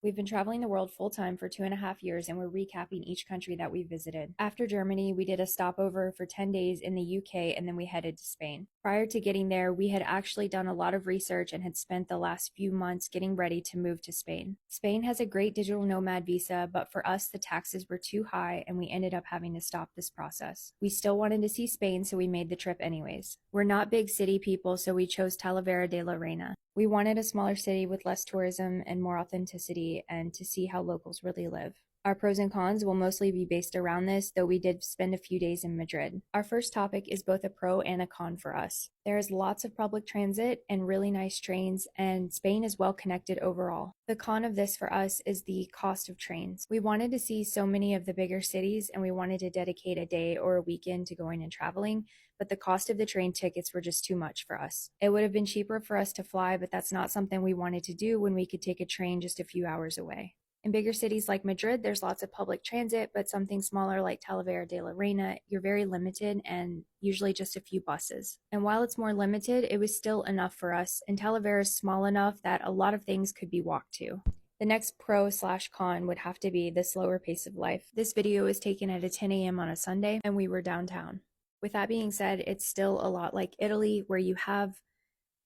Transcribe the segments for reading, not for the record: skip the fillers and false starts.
We've been traveling the world full time for 2.5 years, and we're recapping each country that we visited. After Germany, we did a stopover for 10 days in the UK, and then we headed to Spain. Prior to getting there, we had actually done a lot of research and had spent the last few months getting ready to move to Spain. Spain has a great digital nomad visa, but for us, the taxes were too high, and we ended up having to stop this process. We still wanted to see Spain, so we made the trip anyways. We're not big city people, so we chose Talavera de la Reina. We wanted a smaller city with less tourism and more authenticity, and to see how locals really live. Our pros and cons will mostly be based around this, though we did spend a few days in Madrid. Our first topic is both a pro and a con for us. There is lots of public transit and really nice trains, and Spain is well connected overall. The con of this for us is the cost of trains. We wanted to see so many of the bigger cities, and we wanted to dedicate a day or a weekend to going and traveling, but the cost of the train tickets were just too much for us. It would have been cheaper for us to fly, but that's not something we wanted to do when we could take a train just a few hours away. In bigger cities like Madrid, there's lots of public transit, but something smaller like Talavera de la Reina, you're very limited and usually just a few buses. And while it's more limited, it was still enough for us, and Talavera is small enough that a lot of things could be walked to. The next pro/con would have to be the slower pace of life. This video is taken at 10 a.m. on a Sunday, and we were downtown. With that being said, it's still a lot like Italy, where you have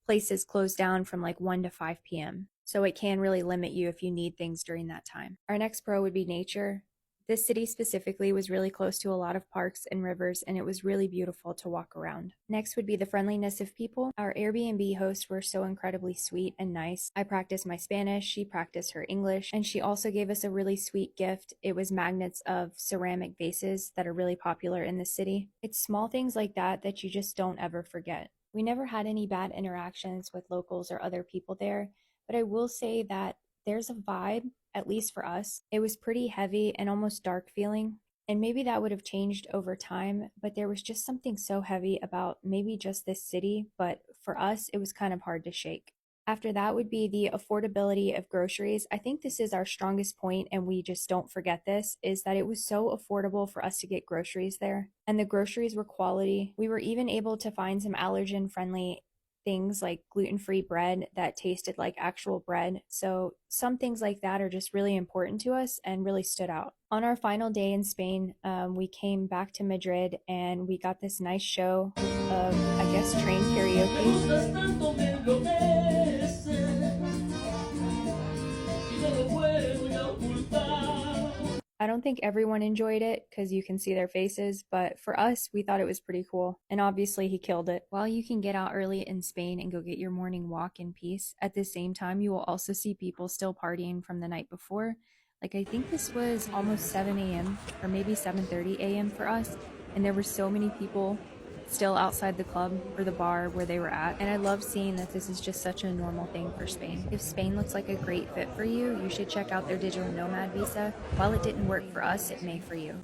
places closed down from like 1 to 5 p.m. So it can really limit you if you need things during that time. Our next pro would be nature. This city specifically was really close to a lot of parks and rivers, and it was really beautiful to walk around. Next would be the friendliness of people. Our Airbnb hosts were so incredibly sweet and nice. I practiced my Spanish, she practiced her English, and she also gave us a really sweet gift. It was magnets of ceramic vases that are really popular in the city. It's small things like that that you just don't ever forget. We never had any bad interactions with locals or other people there, but I will say that there's a vibe, at least for us. It was pretty heavy and almost dark feeling, and maybe that would have changed over time, but there was just something so heavy about maybe just this city, but for us, it was kind of hard to shake. After that would be the affordability of groceries. I think this is our strongest point, and we just don't forget this, is that it was so affordable for us to get groceries there, and the groceries were quality. We were even able to find some allergen-friendly things like gluten-free bread that tasted like actual bread. So some things like that are just really important to us and really stood out. On our final day in Spain, we came back to Madrid and we got this nice show of, I guess, train karaoke. I don't think everyone enjoyed it because you can see their faces, but for us, we thought it was pretty cool. And obviously, he killed it. While you can get out early in Spain and go get your morning walk in peace, at the same time, you will also see people still partying from the night before. Like, I think this was almost 7 a.m. or maybe 7:30 a.m. for us, and there were so many people still outside the club or the bar where they were at, and I love seeing that this is just such a normal thing for Spain. If Spain looks like a great fit for you, you should check out their digital nomad visa. While it didn't work for us, it may for you.